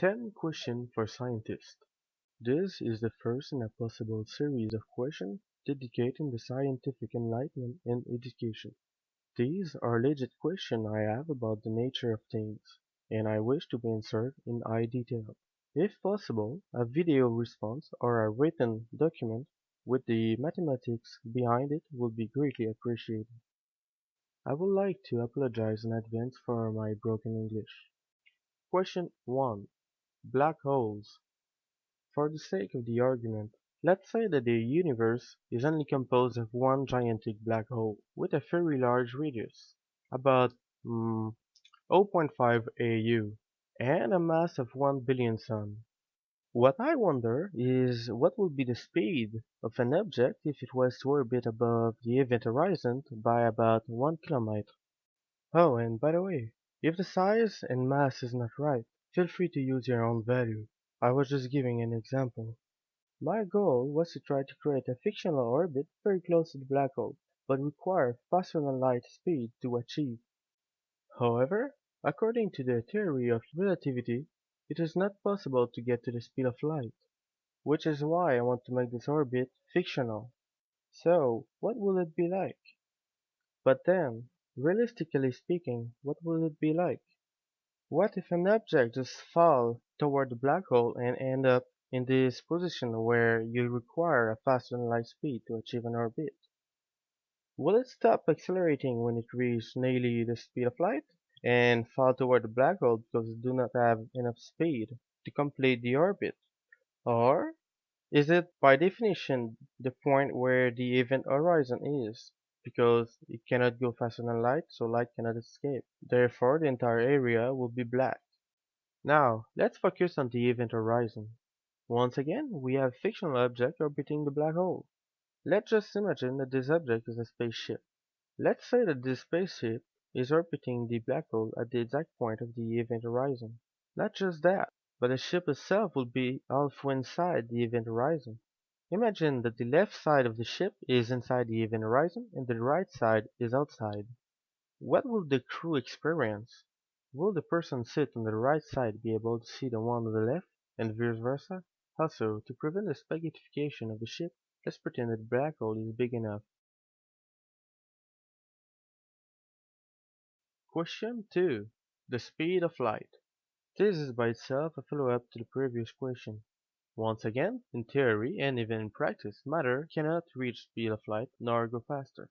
10 questions for scientists. This is the first in a possible series of questions dedicating the scientific enlightenment and education. These are legit questions I have about the nature of things, and I wish to be answered in high detail. If possible, a video response or a written document with the mathematics behind it would be greatly appreciated. I would like to apologize in advance for my broken English. Question 1. Black holes. For the sake of the argument, let's say that the universe is only composed of one gigantic black hole with a very large radius, about mm, zero point 0.5 AU, and a mass of 1 billion sun. What I wonder is what would be the speed of an object if it was to orbit above the event horizon by about 1 kilometer. Oh, and by the way, if the size and mass is not right, feel free to use your own value. I was just giving an example. My goal was to try to create a fictional orbit very close to the black hole, but require faster than light speed to achieve. However, according to the theory of relativity, it is not possible to get to the speed of light, which is why I want to make this orbit fictional. So, what will it be like? But then, realistically speaking, what will it be like? What if an object just fall toward the black hole and end up in this position where you require a faster than light speed to achieve an orbit? Will it stop accelerating when it reaches nearly the speed of light and fall toward the black hole because it do not have enough speed to complete the orbit? Or is it by definition the point where the event horizon is? Because it cannot go faster than light, so light cannot escape. Therefore, the entire area will be black. Now, let's focus on the event horizon. Once again, we have a fictional object orbiting the black hole. Let's just imagine that this object is a spaceship. Let's say that this spaceship is orbiting the black hole at the exact point of the event horizon. Not just that, but the ship itself will be halfway inside the event horizon. Imagine that the left side of the ship is inside the event horizon and the right side is outside. What will the crew experience? Will the person sit on the right side be able to see the one on the left, and vice versa? Also, to prevent the spaghettification of the ship, let's pretend that the black hole is big enough. Question 2. The speed of light. This is by itself a follow-up to the previous question. Once again, in theory and even in practice, matter cannot reach the speed of light nor go faster.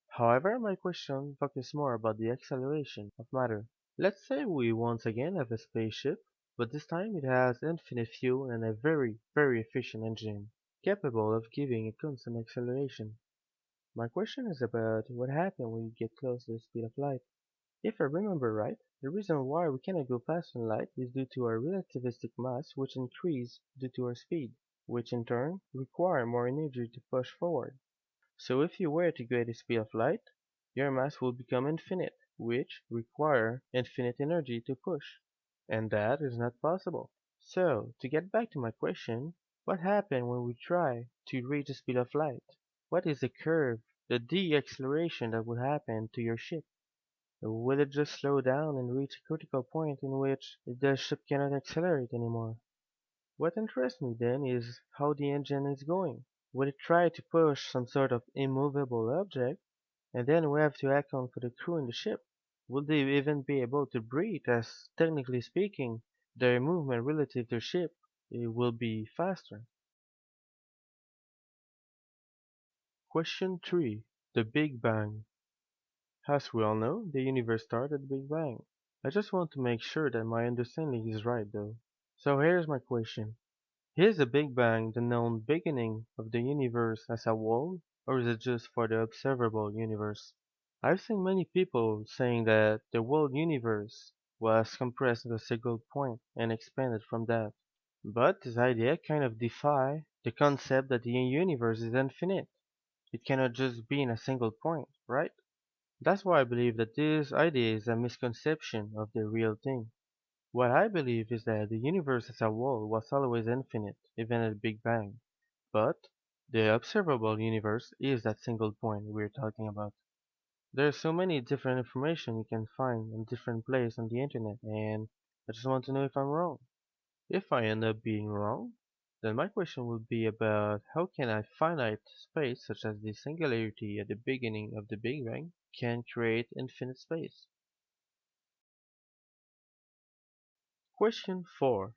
However, my question focuses more about the acceleration of matter. Let's say we once again have a spaceship, but this time it has infinite fuel and a very, very efficient engine, capable of giving a constant acceleration. My question is about what happens when you get close to the speed of light. If I remember right, the reason why we cannot go faster than light is due to our relativistic mass which increase due to our speed, which in turn require more energy to push forward. So if you were to go at the speed of light, your mass will become infinite, which require infinite energy to push. And that is not possible. So, to get back to my question, what happens when we try to reach the speed of light? What is the curve, the deceleration that will happen to your ship? Will it just slow down and reach a critical point in which the ship cannot accelerate anymore? What interests me then is how the engine is going. Will it try to push some sort of immovable object, and then we have to account for the crew in the ship? Will they even be able to breathe as, technically speaking, their movement relative to the ship will be faster? Question 3. The Big Bang. As we all know, the universe started at the Big Bang. I just want to make sure that my understanding is right though. So here's my question. Is the Big Bang the known beginning of the universe as a whole, or is it just for the observable universe? I've seen many people saying that the whole universe was compressed into a single point and expanded from that. But this idea kind of defies the concept that the universe is infinite. It cannot just be in a single point, right? That's why I believe that this idea is a misconception of the real thing. What I believe is that the universe as a whole was always infinite, even at the Big Bang. But the observable universe is that single point we're talking about. There's so many different information you can find in different places on the internet, and I just want to know if I'm wrong. If I end up being wrong, then my question will be about how can a finite space such as the singularity at the beginning of the Big Bang can create infinite space. Question 4.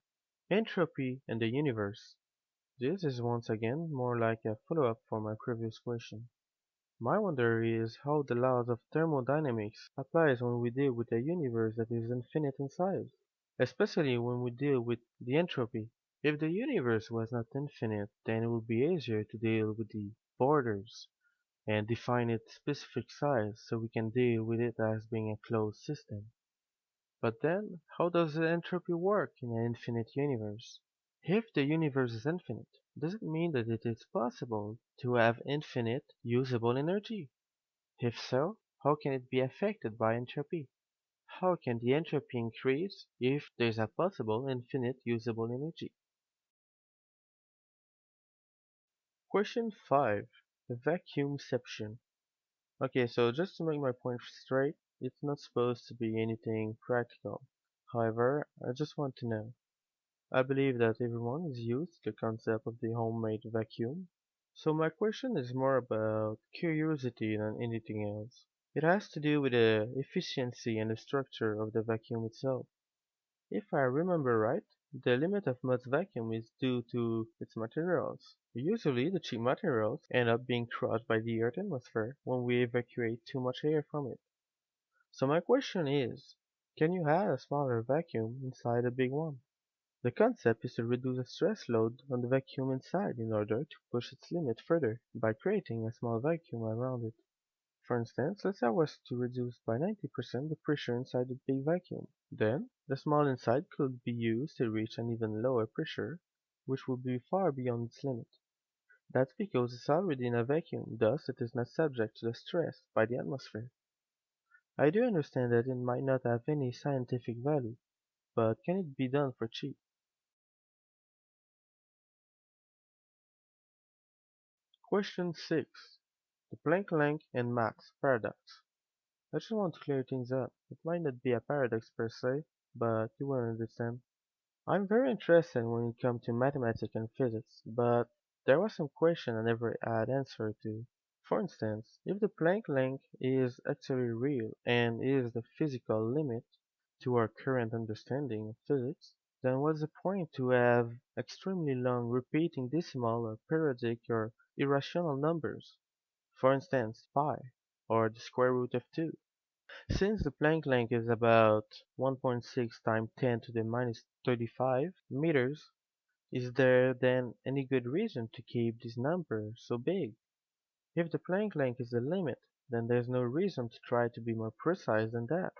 Entropy in the universe. This is once again more like a follow-up for my previous question. My wonder is how the laws of thermodynamics applies when we deal with a universe that is infinite in size, especially when we deal with the entropy. If the universe was not infinite, then it would be easier to deal with the borders and define its specific size so we can deal with it as being a closed system. But then, how does the entropy work in an infinite universe? If the universe is infinite, does it mean that it is possible to have infinite usable energy? If so, how can it be affected by entropy? How can the entropy increase if there is a possible infinite usable energy? Question 5. The vacuumception. Okay, so just to make my point straight, it's not supposed to be anything practical. However, I just want to know. I believe that everyone is used to the concept of the homemade vacuum. So my question is more about curiosity than anything else. It has to do with the efficiency and the structure of the vacuum itself. If I remember right, the limit of Mud's vacuum is due to its materials. Usually the cheap materials end up being crushed by the Earth's atmosphere when we evacuate too much air from it. So my question is, can you have a smaller vacuum inside a big one? The concept is to reduce the stress load on the vacuum inside in order to push its limit further by creating a small vacuum around it. For instance, let's say I was to reduce by 90% the pressure inside the big vacuum. Then, the small inside could be used to reach an even lower pressure, which would be far beyond its limit. That's because it's already in a vacuum, thus it is not subject to the stress by the atmosphere. I do understand that it might not have any scientific value, but can it be done for cheap? Question 6. The Planck Length and Max paradox. I just want to clear things up. It might not be a paradox per se, but you will understand. I'm very interested when it comes to mathematics and physics, but there was some question I never had answer to. For instance, if the Planck length is actually real and is the physical limit to our current understanding of physics, then what's the point to have extremely long repeating decimal or periodic or irrational numbers? For instance, pi, or the square root of 2. Since the Planck length is about 1.6 times 10 to the minus 35 meters, is there then any good reason to keep this number so big? If the Planck length is the limit, then there's no reason to try to be more precise than that.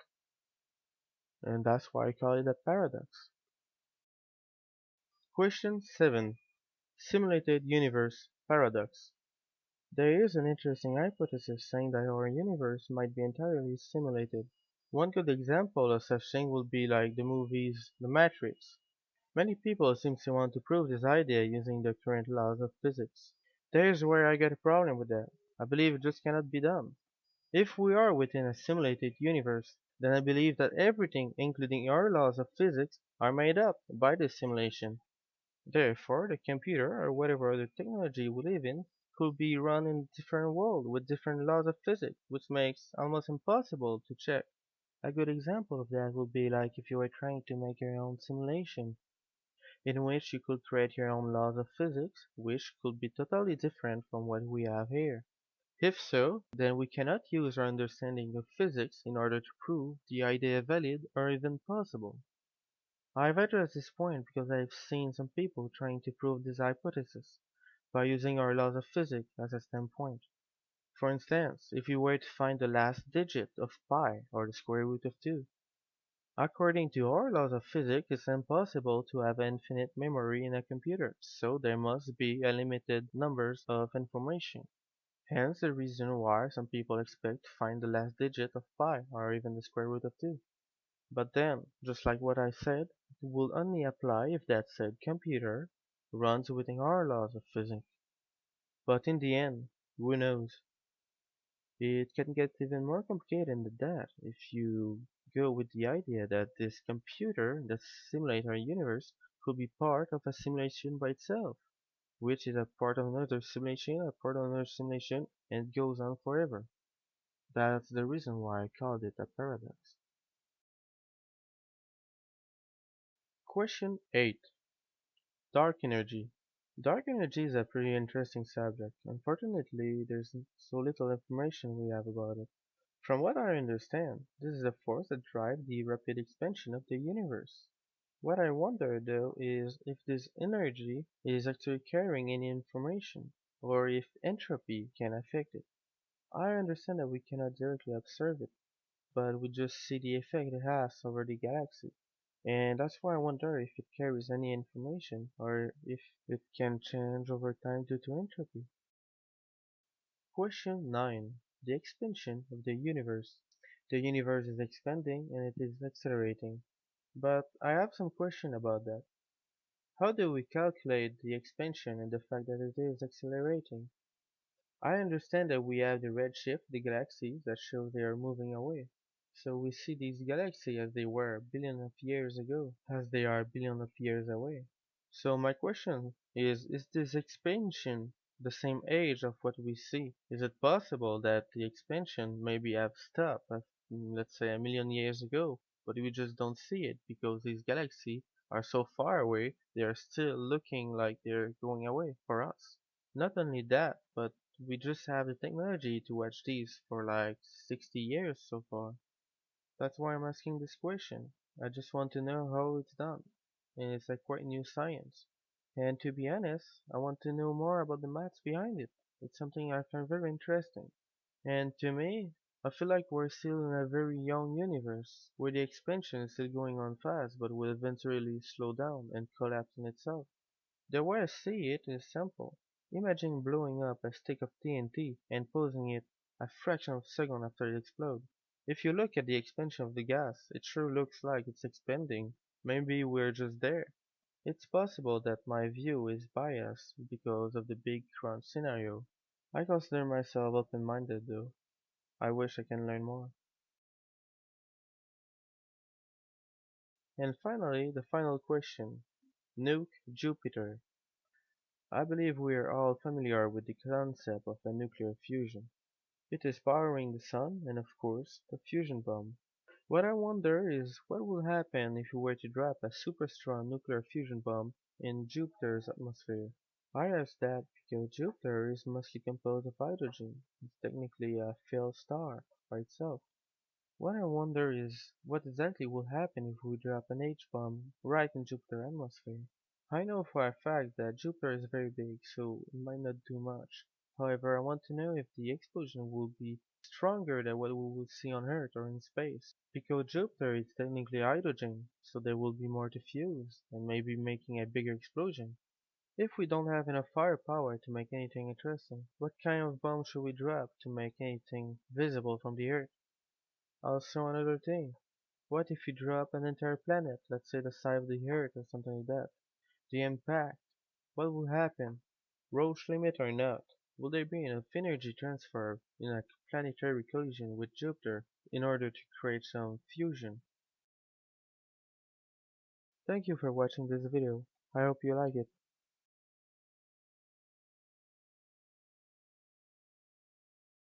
And that's why I call it a paradox. Question 7. Simulated Universe Paradox. There is an interesting hypothesis saying that our universe might be entirely simulated. One good example of such thing would be like the movies The Matrix. Many people seem to want to prove this idea using the current laws of physics. There's where I get a problem with that. I believe it just cannot be done. If we are within a simulated universe, then I believe that everything, including our laws of physics, are made up by this simulation. Therefore, the computer or whatever other technology we live in could be run in a different world with different laws of physics, which makes almost impossible to check. A good example of that would be like if you were trying to make your own simulation, in which you could create your own laws of physics, which could be totally different from what we have here. If so, then we cannot use our understanding of physics in order to prove the idea valid or even possible. I've addressed this point because I've seen some people trying to prove this hypothesis by using our laws of physics as a standpoint. For instance, if you were to find the last digit of pi or the square root of 2, according to our laws of physics, it's impossible to have infinite memory in a computer, so there must be a limited numbers of information. Hence the reason why some people expect to find the last digit of pi or even the square root of 2. But then, just like what I said, it will only apply if that said computer runs within our laws of physics. But in the end, who knows? It can get even more complicated than that if you go with the idea that this computer that simulates our universe could be part of a simulation by itself, which is a part of another simulation, a part of another simulation, and it goes on forever. That's the reason why I called it a paradox. Question 8. Dark energy. Dark energy is a pretty interesting subject. Unfortunately, there's so little information we have about it. From what I understand, this is the force that drives the rapid expansion of the universe. What I wonder though is if this energy is actually carrying any information, or if entropy can affect it. I understand that we cannot directly observe it, but we just see the effect it has over the galaxy. And that's why I wonder if it carries any information, or if it can change over time due to entropy. Question 9. The expansion of the universe. The universe is expanding and it is accelerating. But I have some question about that. How do we calculate the expansion and the fact that it is accelerating? I understand that we have the redshift, the galaxies, that shows they are moving away. So we see these galaxies as they were billions of years ago, as they are billions of years away. So my question is this expansion the same age of what we see? Is it possible that the expansion maybe have stopped at, let's say, a million years ago, but we just don't see it because these galaxies are so far away, they are still looking like they're going away for us. Not only that, but we just have the technology to watch these for like 60 years so far. That's why I'm asking this question. I just want to know how it's done. And it's a quite new science. And to be honest, I want to know more about the maths behind it. It's something I find very interesting. And to me, I feel like we're still in a very young universe, where the expansion is still going on fast but will eventually slow down and collapse in itself. The way I see it is simple. Imagine blowing up a stick of TNT and posing it a fraction of a second after it explodes. If you look at the expansion of the gas, it sure looks like it's expanding. Maybe we're just there. It's possible that my view is biased because of the big crunch scenario. I consider myself open-minded though. I wish I can learn more. And finally, the final question. Nuke Jupiter. I believe we are all familiar with the concept of a nuclear fusion. It is powering the sun and of course the fusion bomb. What I wonder is what will happen if we were to drop a super strong nuclear fusion bomb in Jupiter's atmosphere. I ask that because Jupiter is mostly composed of hydrogen. It's technically a failed star by itself. What I wonder is what exactly will happen if we drop an H-bomb right in Jupiter's atmosphere. I know for a fact that Jupiter is very big, so it might not do much. However, I want to know if the explosion will be stronger than what we will see on Earth or in space. Because Jupiter is technically hydrogen, so there will be more to fuse, and maybe making a bigger explosion. If we don't have enough firepower to make anything interesting, what kind of bomb should we drop to make anything visible from the Earth? Also another thing, what if you drop an entire planet, let's say the size of the Earth or something like that? The impact. What will happen? Roche limit or not? Will there be enough energy transfer in a planetary collision with Jupiter in order to create some fusion? Thank you for watching this video. I hope you like it.